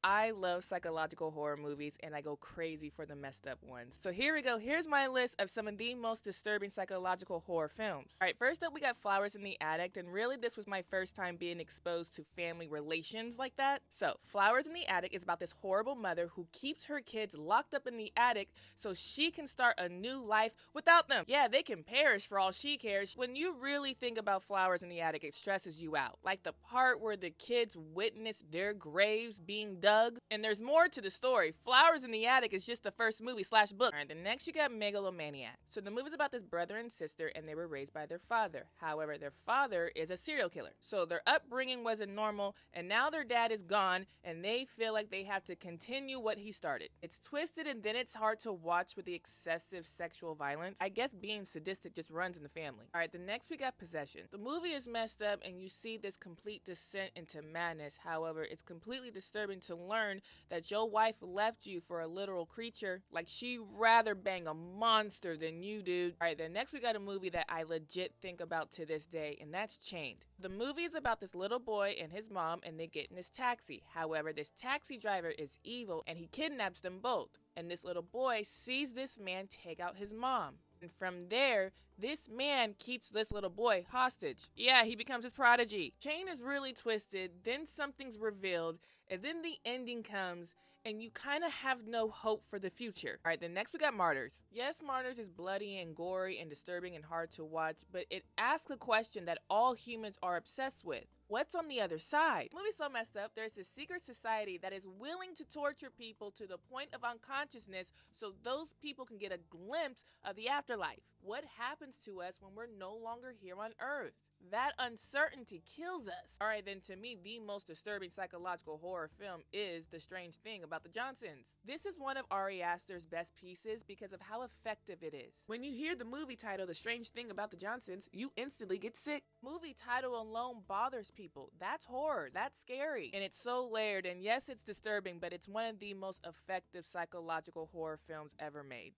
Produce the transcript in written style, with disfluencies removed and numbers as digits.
I love psychological horror movies and I go crazy for the messed up ones. So here we go. Here's my list of some of the most disturbing psychological horror films. Alright, first up we got Flowers in the Attic, and really this was my first time being exposed to family relations like that. So, Flowers in the Attic is about this horrible mother who keeps her kids locked up in the attic so she can start a new life without them. Yeah, they can perish for all she cares. When you really think about Flowers in the Attic, it stresses you out. Like the part where the kids witness their graves being dug. And there's more to the story. Flowers in the Attic is just the first movie / book. Alright, then next you got Megalomaniac. So the movie's about this brother and sister, and they were raised by their father. However, their father is a serial killer. So their upbringing wasn't normal, and now their dad is gone, and they feel like they have to continue what he started. It's twisted, and then it's hard to watch with the excessive sexual violence. I guess being sadistic just runs in the family. Alright, the next we got Possession. The movie is messed up, and you see this complete descent into madness. However, it's completely disturbing to learn that your wife left you for a literal creature. Like, she'd rather bang a monster than you, dude. Alright, then next we got a movie that I legit think about to this day, and that's Chained. The movie is about this little boy and his mom, and they get in this taxi. However, this taxi driver is evil, and he kidnaps them both. And this little boy sees this man take out his mom. And from there, this man keeps this little boy hostage. Yeah, he becomes his prodigy. Chain is really twisted, then something's revealed, and then the ending comes, and you kind of have no hope for the future. Alright, then next we got Martyrs. Yes, Martyrs is bloody and gory and disturbing and hard to watch, but it asks a question that all humans are obsessed with. What's on the other side? The movie's so messed up, there's this secret society that is willing to torture people to the point of unconsciousness so those people can get a glimpse of the afterlife. What happens to us when we're no longer here on Earth? That uncertainty kills us. Alright, then to me, the most disturbing psychological horror film is The Strange Thing About the Johnsons. This is one of Ari Aster's best pieces because of how effective it is. When you hear the movie title, The Strange Thing About the Johnsons, you instantly get sick. Movie title alone bothers people. That's horror. That's scary. And it's so layered, and yes, it's disturbing, but it's one of the most effective psychological horror films ever made.